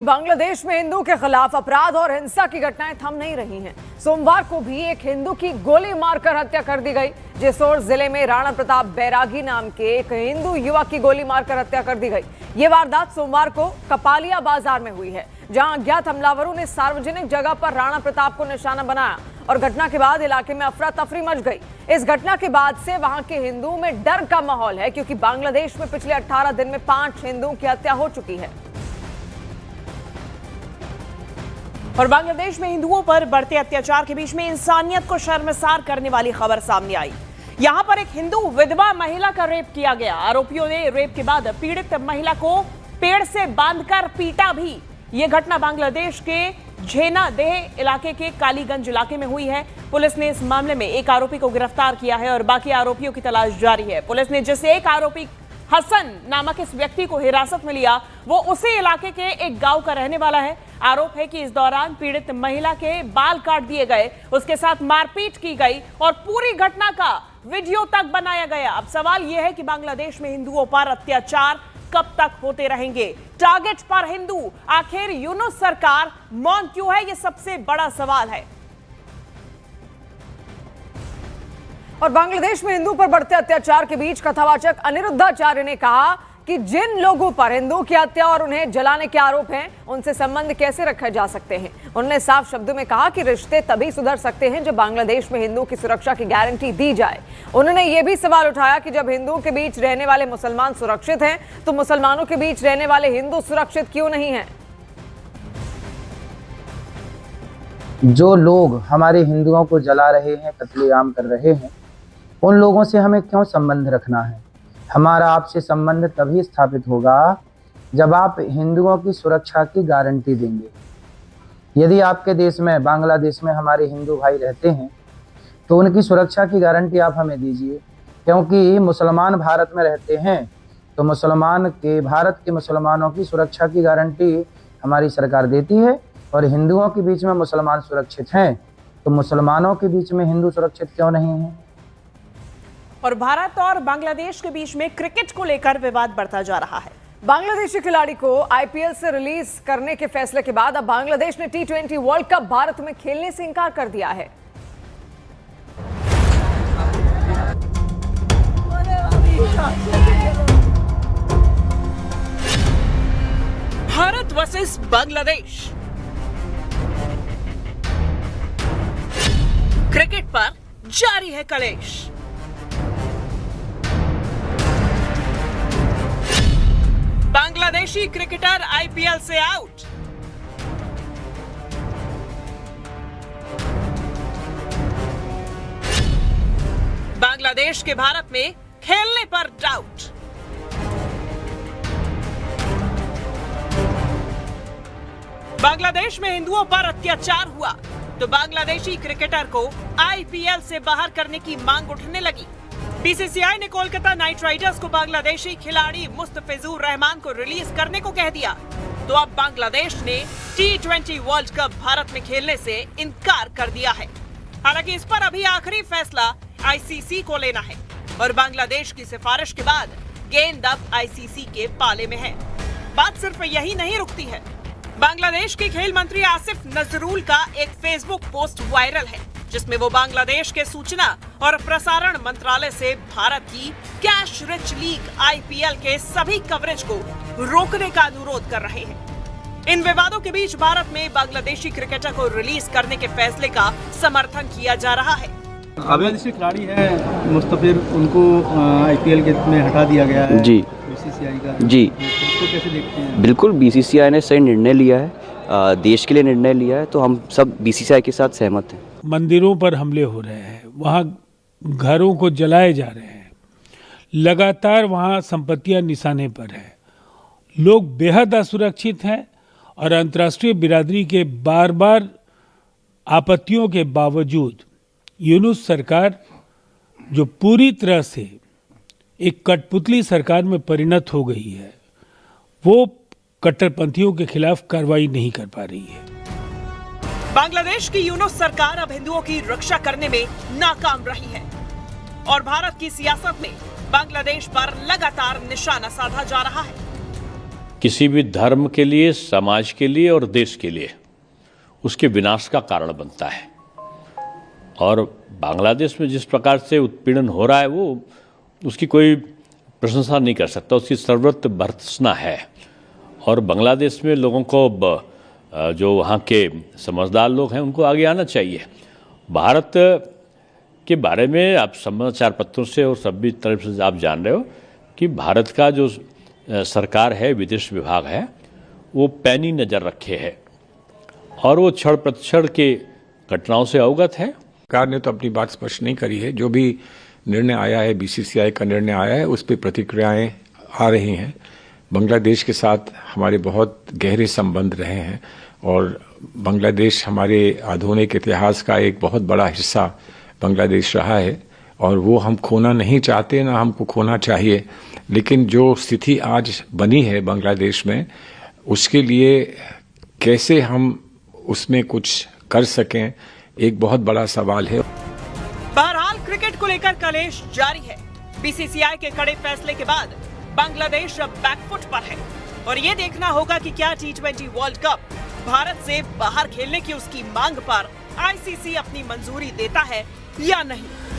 बांग्लादेश में हिंदू के खिलाफ अपराध और हिंसा की घटनाएं थम नहीं रही हैं। सोमवार को भी एक हिंदू की गोली मारकर हत्या कर दी गई। जेसोर जिले में राणा प्रताप बैरागी नाम के एक हिंदू युवक की गोली मारकर हत्या कर दी गई। ये वारदात सोमवार को कपालिया बाजार में हुई है, जहां अज्ञात हमलावरों ने सार्वजनिक जगह पर राणा प्रताप को निशाना बनाया और घटना के बाद इलाके में अफरा तफरी मच गई। इस घटना के बाद से वहां के हिंदुओं में डर का माहौल है, क्योंकि बांग्लादेश में पिछले 18 दिन में 5 हिंदुओं की हत्या हो चुकी है। और बांग्लादेश में हिंदुओं पर बढ़ते अत्याचार के बीच में इंसानियत को शर्मसार करने वाली खबर सामने आई। यहां पर एक हिंदू विधवा महिला का रेप किया गया। आरोपियों ने रेप के बाद पीड़ित महिला को पेड़ से बांधकर पीटा भी। यह घटना बांग्लादेश के झेनादेह इलाके के कालीगंज इलाके में हुई है। पुलिस ने इस मामले में एक आरोपी को गिरफ्तार किया है और बाकी आरोपियों की तलाश जारी है। पुलिस ने जिस एक आरोपी हसन नामक इस व्यक्ति को हिरासत में लिया, वो उसी इलाके के एक गांव का रहने वाला है। आरोप है कि इस दौरान पीड़ित महिला के बाल काट दिए गए, उसके साथ मारपीट की गई और पूरी घटना का वीडियो तक बनाया गया। अब सवाल यह है कि बांग्लादेश में हिंदुओं पर अत्याचार कब तक होते रहेंगे? टारगेट पर हिंदू, आखिर यूनुस सरकार मौन क्यों है? यह सबसे बड़ा सवाल है। और बांग्लादेश में हिंदू पर बढ़ते अत्याचार के बीच कथावाचक अनिरुद्धाचार्य ने कहा कि जिन लोगों पर हिंदुओं की हत्या और उन्हें जलाने के आरोप हैं, उनसे संबंध कैसे रखे जा सकते हैं। उन्होंने साफ शब्दों में कहा कि रिश्ते तभी सुधर सकते हैं जब बांग्लादेश में हिंदुओं की सुरक्षा की गारंटी दी जाए। उन्होंने ये भी सवाल उठाया कि जब हिंदुओं के बीच रहने वाले मुसलमान सुरक्षित हैं, तो मुसलमानों के बीच रहने वाले हिंदू सुरक्षित क्यों नहीं है। जो लोग हमारे हिंदुओं को जला रहे हैं, कत्लेआम कर रहे हैं, उन लोगों से हमें क्यों संबंध रखना है? हमारा आपसे संबंध तभी स्थापित होगा जब आप हिंदुओं की सुरक्षा की गारंटी देंगे। यदि आपके देश में, बांग्लादेश में हमारे हिंदू भाई रहते हैं, तो उनकी सुरक्षा की गारंटी आप हमें दीजिए, क्योंकि मुसलमान भारत में रहते हैं, तो भारत के मुसलमानों की सुरक्षा की गारंटी हमारी सरकार देती है। और हिंदुओं के बीच में मुसलमान सुरक्षित हैं, तो मुसलमानों के बीच में हिंदू सुरक्षित क्यों नहीं है? और भारत और बांग्लादेश के बीच में क्रिकेट को लेकर विवाद बढ़ता जा रहा है। बांग्लादेशी खिलाड़ी को आईपीएल से रिलीज करने के फैसले के बाद अब बांग्लादेश ने T20 वर्ल्ड कप भारत में खेलने से इंकार कर दिया है। भारत वर्सेस बांग्लादेश। क्रिकेट पर जारी है कलेश। बांग्लादेशी क्रिकेटर आईपीएल से आउट। बांग्लादेश के भारत में खेलने पर डाउट। बांग्लादेश में हिंदुओं पर अत्याचार हुआ तो बांग्लादेशी क्रिकेटर को आईपीएल से बाहर करने की मांग उठने लगी। बीसीसीआई ने कोलकाता नाइट राइडर्स को बांग्लादेशी खिलाड़ी मुस्तफिजुर रहमान को रिलीज करने को कह दिया, तो अब बांग्लादेश ने T20 वर्ल्ड कप भारत में खेलने से इनकार कर दिया है। हालांकि इस पर अभी आखिरी फैसला आईसीसी को लेना है और बांग्लादेश की सिफारिश के बाद गेंद अब आईसीसी के पाले में है। बात सिर्फ यही नहीं रुकती है। बांग्लादेश के खेल मंत्री आसिफ नजरुल का एक फेसबुक पोस्ट वायरल है, जिसमें वो बांग्लादेश के सूचना और प्रसारण मंत्रालय से भारत की कैश रिच लीग आईपीएल के सभी कवरेज को रोकने का अनुरोध कर रहे हैं। इन विवादों के बीच भारत में बांग्लादेशी क्रिकेटर को रिलीज करने के फैसले का समर्थन किया जा रहा है। बांग्लादेशी खिलाड़ी है मुस्तफिर, उनको आईपीएल के में हटा दिया गया है जी बीसीसीआई का। जी, उसको कैसे देखते हैं? बिल्कुल, बीसीसीआई ने सही निर्णय लिया है, देश के लिए निर्णय लिया है, तो हम सब बीसीसीआई के साथ सहमत हैं। मंदिरों पर हमले हो रहे हैं, वहाँ घरों को जलाए जा रहे हैं, लगातार वहाँ संपत्तियां निशाने पर है, लोग बेहद असुरक्षित हैं और अंतर्राष्ट्रीय बिरादरी के बार बार आपत्तियों के बावजूद यूनुस सरकार, जो पूरी तरह से एक कठपुतली सरकार में परिणत हो गई है, वो कट्टरपंथियों के खिलाफ कार्रवाई नहीं कर पा रही है। बांग्लादेश की यूनुस सरकार अब हिंदुओं की रक्षा करने में नाकाम रही है और भारत की सियासत में बांग्लादेश पर लगातार निशाना साधा जा रहा है। किसी भी धर्म के लिए, समाज के लिए और देश के लिए उसके विनाश का कारण बनता है। और बांग्लादेश में जिस प्रकार से उत्पीड़न हो रहा है वो उसकी कोई प्रशंसा नहीं कर सकता, उसकी सर्वत्र भर्त्सना है। और बांग्लादेश में लोगों को जो वहाँ के समझदार लोग हैं उनको आगे आना चाहिए। भारत के बारे में आप समाचार पत्रों से और सभी तरफ से आप जान रहे हो कि भारत का जो सरकार है, विदेश विभाग है, वो पैनी नज़र रखे है और वो क्षण प्रतिक्षण के घटनाओं से अवगत है। सरकार ने तो अपनी बात स्पष्ट नहीं करी है। जो भी निर्णय आया है, बीसीसीआई का निर्णय आया है, उस पर प्रतिक्रियाएं आ रही हैं। बांग्लादेश के साथ हमारे बहुत गहरे संबंध रहे हैं और बांग्लादेश हमारे आधुनिक इतिहास का एक बहुत बड़ा हिस्सा बांग्लादेश रहा है और वो हम खोना नहीं चाहते, ना हमको खोना चाहिए। लेकिन जो स्थिति आज बनी है बांग्लादेश में, उसके लिए कैसे हम उसमें कुछ कर सकें, एक बहुत बड़ा सवाल है। बहरहाल क्रिकेट को लेकर कलेश जारी है। बीसीसीआई के कड़े फैसले के बाद बांग्लादेश अब बैकफुट पर है और ये देखना होगा कि क्या T20 वर्ल्ड कप भारत से बाहर खेलने की उसकी मांग पर आईसीसी अपनी मंजूरी देता है या नहीं।